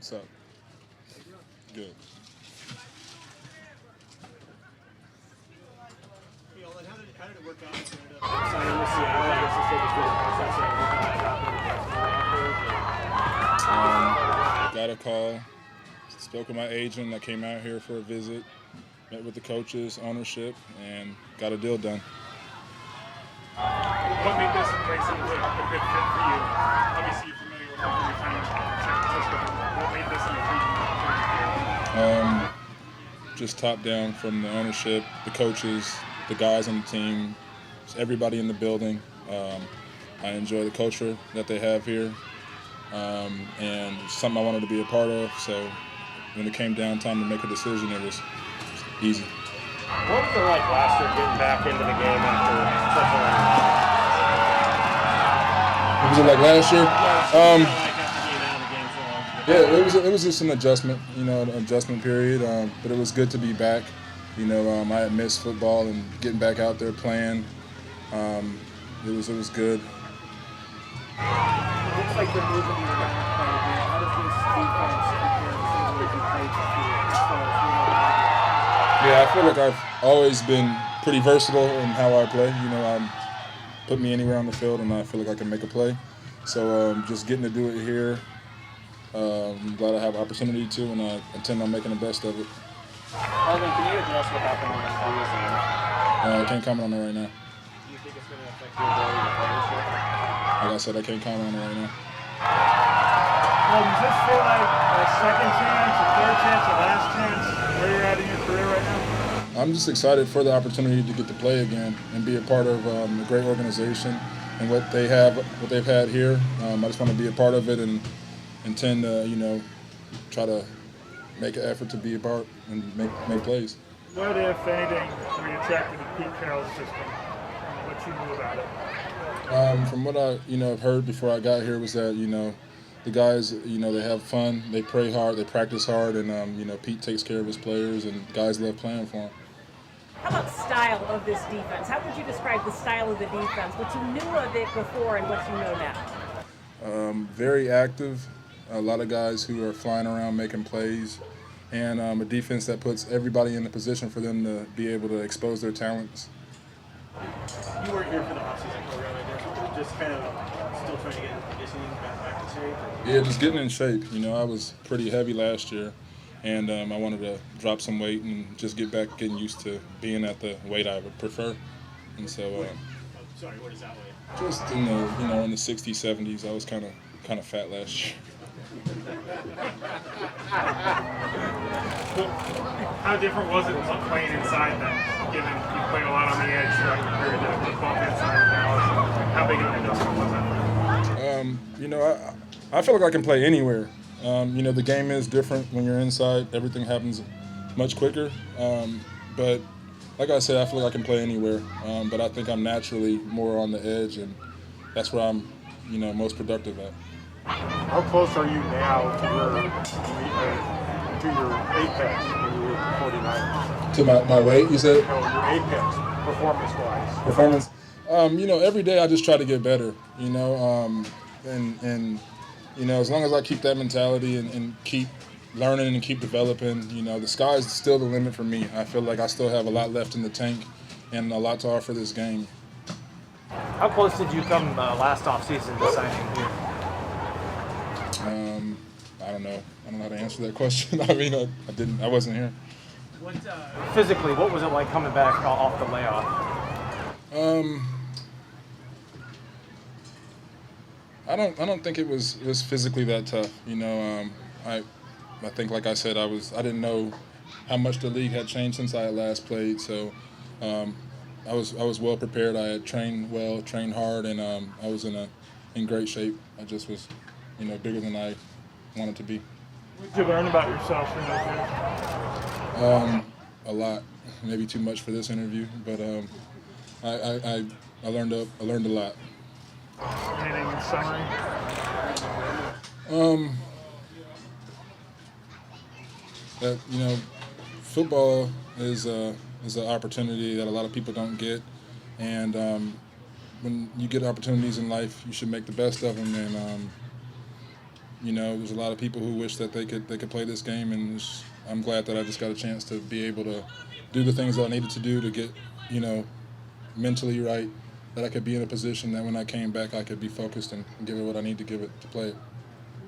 What's up? Good. Hey, Aldon, how did it work out? Signing with Seattle, I guess, to take us through the process Got a call. Spoke with my agent. I came out here for a visit. Met with the coaches, ownership, and got a deal done. What made this place a good fit for you? Obviously, you're familiar with your time in San Francisco. What made this an intriguing opportunity? Just top down from the ownership, the coaches, the guys on the team, just everybody in the building. I enjoy the culture that they have here, and it's something I wanted to be a part of. So when it came down time to make a decision, it was easy. What was it like last year getting back into the game after such a long time? What was it like last year? Yeah, Yeah, it was just an adjustment, an adjustment period. But it was good to be back. I had missed football and getting back out there playing. It was good. It looks like they're moving you around quite a bit. How does this defense compare to some of the you played before as far as Yeah, I feel like I've always been pretty versatile in how I play. Put me anywhere on the field, and I feel like I can make a play. So just getting to do it here, I'm glad I have opportunity to, and I intend on making the best of it. Aldon, can you address what happened on the I can't comment on that right now. Do you think it's going to affect your ability to play this year? Like I said, I can't comment on it right now. Does this feel like a second chance, a third chance, a last chance where you're at in your career right now? I'm just excited for the opportunity to get to play again and be a part of a great organization and what they've had here. I just want to be a part of it and intend to, try to make an effort to be a part and make plays. What, if anything, were you attracted to Pete Carroll's system? What you knew about it? From what I have heard before I got here was that the guys they have fun, they pray hard, they practice hard, and Pete takes care of his players, and guys love playing for him. How about style of this defense? How would you describe the style of the defense? What you knew of it before and what you know now? Very active, a lot of guys who are flying around making plays, and a defense that puts everybody in a position for them to be able to expose their talents. You weren't here for the offseason program, I guess. Were you just kind of still trying to get into conditioning, back to shape? Yeah, just getting in shape. I was pretty heavy last year, and I wanted to drop some weight and just get back getting used to being at the weight I would prefer. And so, Sorry, what is that way? just in the in the 60s, 70s, I was kind of fat last year. How different was it playing inside then, given you played a lot on the edge throughout your career to bump inside of Dallas? How big of an adjustment was that? I feel like I can play anywhere. The game is different when you're inside. Everything happens much quicker. But like I said, I feel like I can play anywhere. But I think I'm naturally more on the edge, and that's where I'm, most productive at. How close are you now to your apex when you were 49ers? To my weight, you said? No, your apex, performance-wise. Performance. Every day I just try to get better, and as long as I keep that mentality and keep learning and keep developing, the sky's still the limit for me. I feel like I still have a lot left in the tank and a lot to offer this game. How close did you come last offseason to signing here? I don't know. I don't know how to answer that question. I wasn't here. Physically, what was it like coming back off the layoff? I don't think it was physically that tough. I think, like I said, I didn't know how much the league had changed since I had last played. So I was well prepared. I had trained well, trained hard, and I was in great shape. I just was bigger than I wanted to be. What did you learn about yourself in those years? A lot, maybe too much for this interview, but I learned a lot. Anything in summary? That football is an opportunity that a lot of people don't get, and when you get opportunities in life, you should make the best of them. And you know, there's a lot of people who wish that they could play this game, and I'm glad that I just got a chance to be able to do the things that I needed to do to get, you know, mentally right, that I could be in a position that when I came back I could be focused and give it what I need to give it to play it.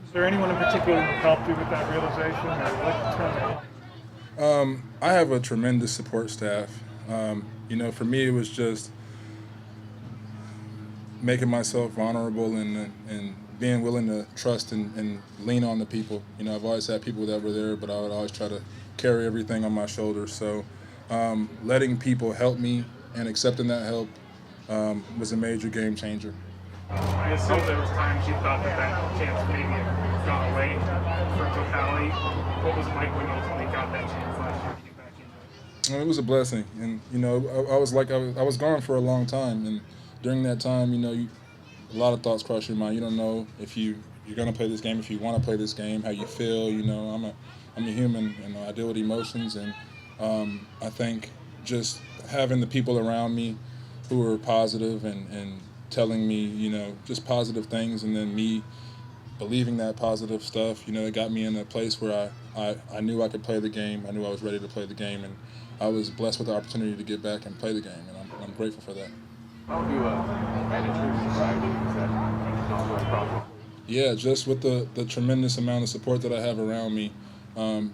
Is there anyone in particular who helped you with that realization, or what turned it? I have a tremendous support staff. You know, for me it was just making myself vulnerable and being willing to trust and lean on the people. You know, I've always had people that were there, but I would always try to carry everything on my shoulders. So letting people help me and accepting that help was a major game changer. I assume there was times you thought that chance maybe had gone away for totality. What was it like when you ultimately got that chance last year to get back into it? It was a blessing, and you know, I was gone for a long time, and during that time, you know, a lot of thoughts cross your mind. You don't know if you're gonna play this game, if you want to play this game, how you feel. You know, I'm a human, and I deal with emotions, and I think just having the people around me who were positive and telling me, you know, just positive things, and then me believing that positive stuff, you know, it got me in a place where I knew I could play the game. I knew I was ready to play the game, and I was blessed with the opportunity to get back and play the game, and I'm grateful for that. How do you manage your society? Is that an ongoing problem? Yeah, just with the tremendous amount of support that I have around me,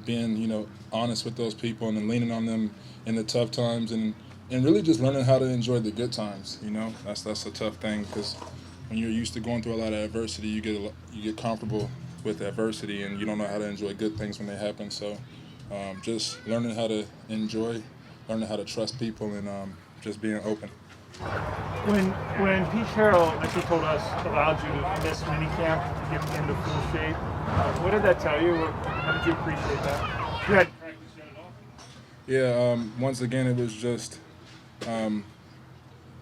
being, you know, honest with those people and then leaning on them in the tough times, and really just learning how to enjoy the good times. You know, that's a tough thing, because when you're used to going through a lot of adversity, you get comfortable with adversity, and you don't know how to enjoy good things when they happen. So just learning how to enjoy, learning how to trust people, and just being open. When Pete Carroll, like he told us, allowed you to miss minicamp to get into full shape, what did that tell you? How did you appreciate that? You hadn't practiced yet at all? Yeah, once again, it was just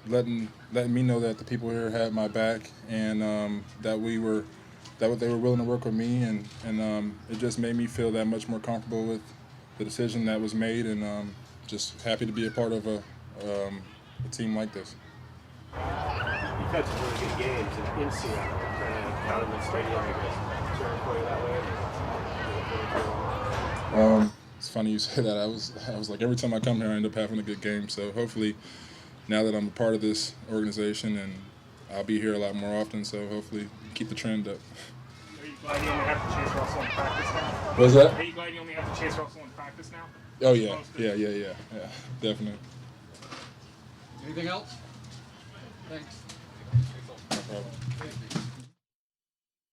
letting me know that the people here had my back, and that they were willing to work with me, and it just made me feel that much more comfortable with the decision that was made, and just happy to be a part of a team like this. You've had some really good games in Seattle, kind of out of the stadium, I guess. Is there a play that way? It's funny you say that. I was like, every time I come here, I end up having a good game. So hopefully, now that I'm a part of this organization, and I'll be here a lot more often, so hopefully keep the trend up. Are you glad you only have to chase Russell in practice now? What was that? Are you glad you only have to chase Russell in practice now? Oh yeah, definitely. Anything else? Thanks. No problem.